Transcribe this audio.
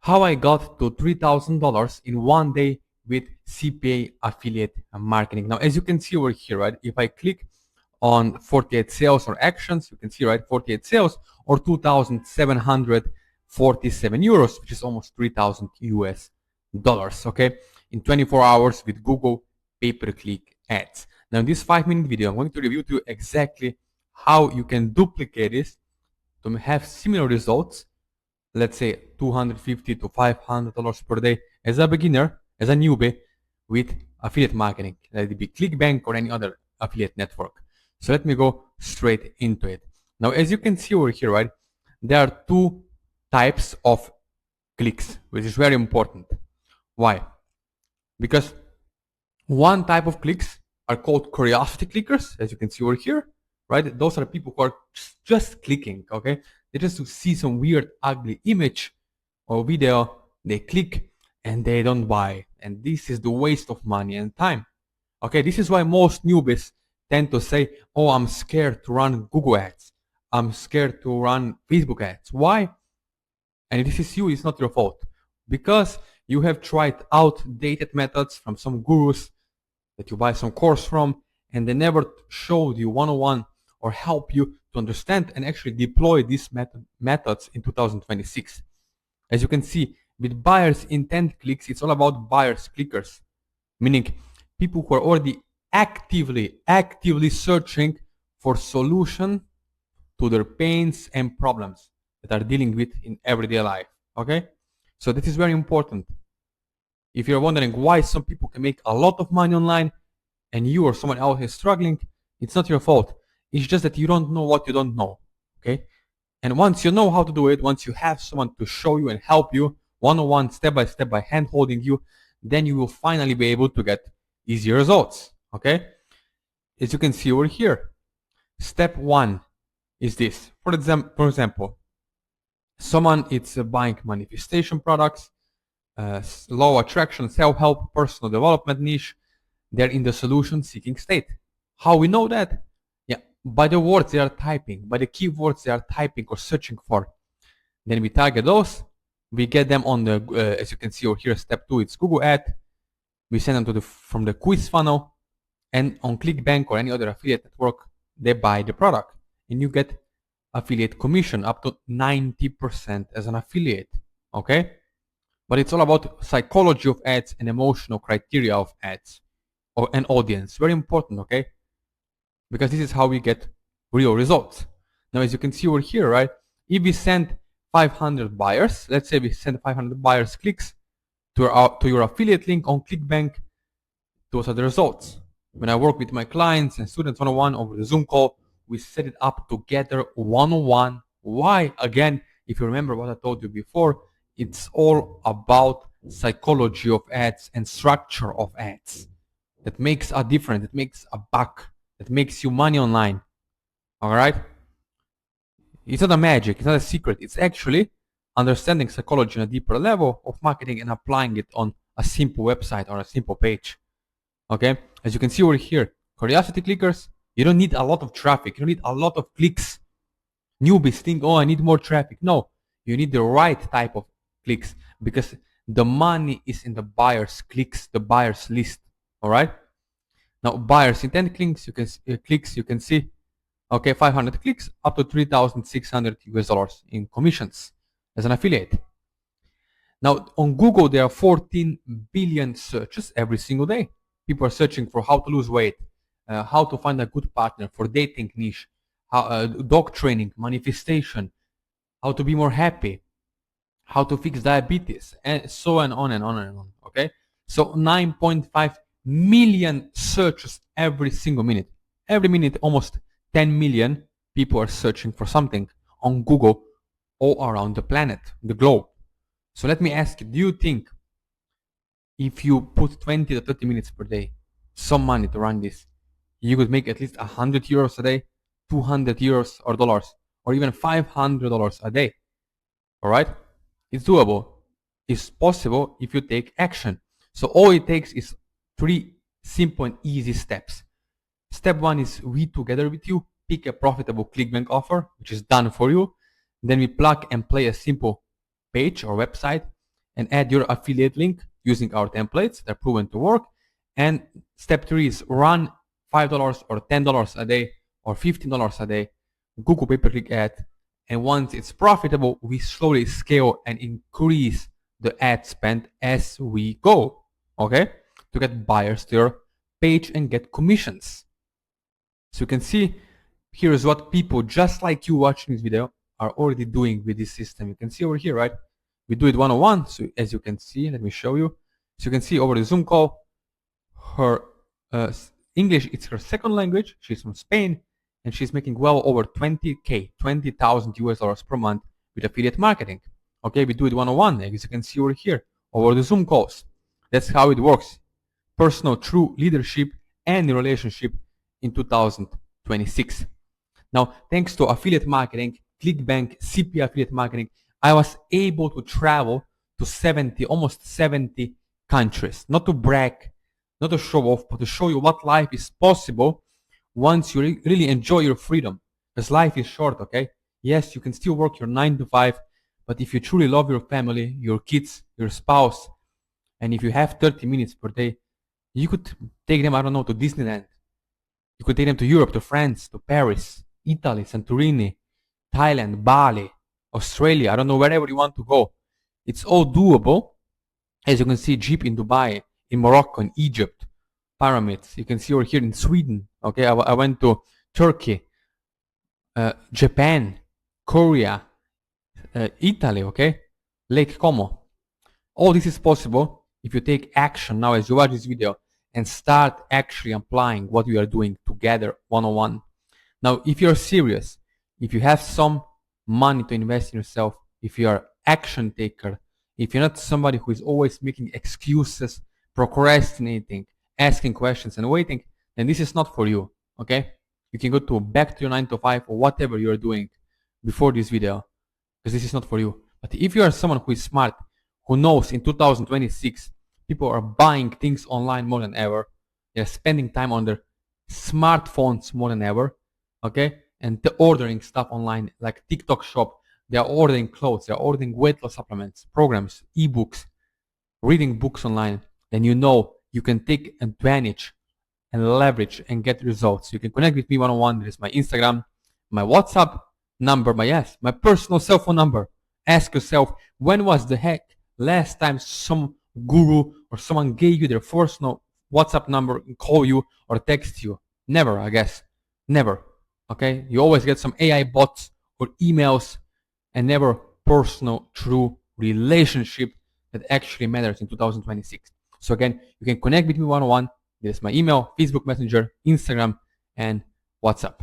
How I got to $3,000 in one day with CPA affiliate marketing. Now, as you can see over here, right, if I click on 48 sales or actions, you can see, right, 48 sales or 2,747 euros, which is almost 3,000 US dollars, okay, in 24 hours with Google pay-per-click ads. Now, in this 5-minute video, I'm going to review to you exactly how you can duplicate this to have similar results, let's say $250 to $500 per day as a beginner, as a newbie with affiliate marketing, let it be ClickBank or any other affiliate network. So let me go straight into it. Now, as you can see over here, right, there are two types of clicks, which is very important. Why? Because one type of clicks are called curiosity clickers, as you can see over here, right? Those are people who are just clicking, okay? They just to see some weird, ugly image or video, they click and they don't buy. And this is the waste of money and time. Okay, this is why most newbies tend to say, oh, I'm scared to run Google ads. I'm scared to run Facebook ads. Why? And this is you, it's not your fault. Because you have tried outdated methods from some gurus that you buy some course from, and they never showed you one-on-one or help you to understand and actually deploy these methods in 2026. As you can see, with buyers intent clicks, it's all about buyers clickers, meaning people who are already actively searching for solution to their pains and problems that are dealing with in everyday life. Okay, so this is very important. If you're wondering why some people can make a lot of money online and you or someone else is struggling, it's not your fault. It's just that you don't know what you don't know. Okay, and once you know how to do it, once you have someone to show you and help you one-on-one, step-by-step, by hand-holding you, then you will finally be able to get easier results. Okay, as you can see over here, step one is this. For example, someone is buying manifestation products, law attraction, self-help, personal development niche. They're in the solution-seeking state. How we know that? Yeah, by the words they are typing, by the keywords they are typing or searching for. Then we target those. We get them on the, as you can see over here, step 2, it's Google ad. We send them from the quiz funnel, and on ClickBank or any other affiliate network, they buy the product, and you get affiliate commission up to 90% as an affiliate. Okay, but it's all about psychology of ads and emotional criteria of ads or an audience. Very important, okay? Because this is how we get real results. Now, as you can see over here, right? If we send 500 buyers, let's say we send 500 buyers clicks to your affiliate link on ClickBank, those are the results. When I work with my clients and students one-on-one over the Zoom call, we set it up together one-on-one. Why? Again, if you remember what I told you before, it's all about psychology of ads and structure of ads that makes a difference, that makes a buck, that makes you money online. All right? It's not a magic, it's not a secret. It's actually understanding psychology on a deeper level of marketing and applying it on a simple website or a simple page. Okay? As you can see over here, curiosity clickers, you don't need a lot of traffic. You don't need a lot of clicks. Newbies think, oh, I need more traffic. No, you need the right type of clicks because the money is in the buyer's clicks, the buyer's list. All right. Now, buyer's intent clicks, you can see, okay, 500 clicks up to 3,600 US dollars in commissions as an affiliate. Now, on Google, there are 14 billion searches every single day. People are searching for how to lose weight, how to find a good partner, for dating niche, dog training, manifestation, how to be more happy, how to fix diabetes, and so on and on and on. Okay, so 9.5 million searches every single minute. Every minute, almost 10 million people are searching for something on Google all around the planet, the globe. So let me ask you, do you think if you put 20 to 30 minutes per day, some money to run this, you could make at least 100 euros a day, 200 euros or dollars, or even $500 a day? All right? It's doable. It's possible if you take action. So all it takes is 3 simple and easy steps. Step 1 is we together with you pick a profitable ClickBank offer, which is done for you. Then we plug and play a simple page or website. and add your affiliate link using our templates. They're proven to work. And step 3 is run $5 or $10 a day or $15 a day Google pay-per-click ad. And once it's profitable, we slowly scale and increase the ad spend as we go, okay? To get buyers to your page and get commissions. So you can see here is what people just like you watching this video are already doing with this system. You can see over here, right? We do it one-on-one. So as you can see, let me show you. So you can see over the Zoom call, her English is her second language. She's from Spain, and she's making well over 20K, 20,000 US dollars per month with affiliate marketing. Okay, we do it one-on-one, as you can see over here, over the Zoom calls. That's how it works. Personal true leadership and relationship in 2026. Now, thanks to affiliate marketing, ClickBank, CPA affiliate marketing, I was able to travel to almost 70 countries. Not to brag, not to show off, but to show you what life is possible once you really enjoy your freedom. Because life is short, okay? Yes, you can still work your 9 to 5, but if you truly love your family, your kids, your spouse, and if you have 30 minutes per day, you could take them, I don't know, to Disneyland. You could take them to Europe, to France, to Paris, Italy, Santorini, Thailand, Bali, Australia, I don't know, wherever you want to go. It's all doable. As you can see, Jeep in Dubai, in Morocco, in Egypt, pyramids. You can see over here in Sweden. Okay, I went to Turkey, Japan, Korea, Italy, okay? Lake Como. All this is possible if you take action now as you watch this video and start actually applying what we are doing together one-on-one. Now, if you're serious, if you have some money to invest in yourself, if you are action taker, if you're not somebody who is always making excuses, procrastinating, asking questions and waiting, then this is not for you, okay? You can go back to your 9 to 5 or whatever you're doing before this video, because this is not for you. But if you are someone who is smart, who knows in 2026, people are buying things online more than ever, they're spending time on their smartphones more than ever, okay? And they're ordering stuff online like TikTok shop, they're ordering clothes, they're ordering weight loss supplements, programs, ebooks, reading books online, then you know you can take advantage and leverage and get results. You can connect with me one-on-one. There is my Instagram, my WhatsApp number, my personal cell phone number. Ask yourself, when was the heck last time some guru or someone gave you their personal WhatsApp number and call you or text you? Never, I guess. Never. Okay? You always get some AI bots or emails and never personal, true relationship that actually matters in 2026. So again, you can connect with me one-on-one. There's my email, Facebook Messenger, Instagram, and WhatsApp.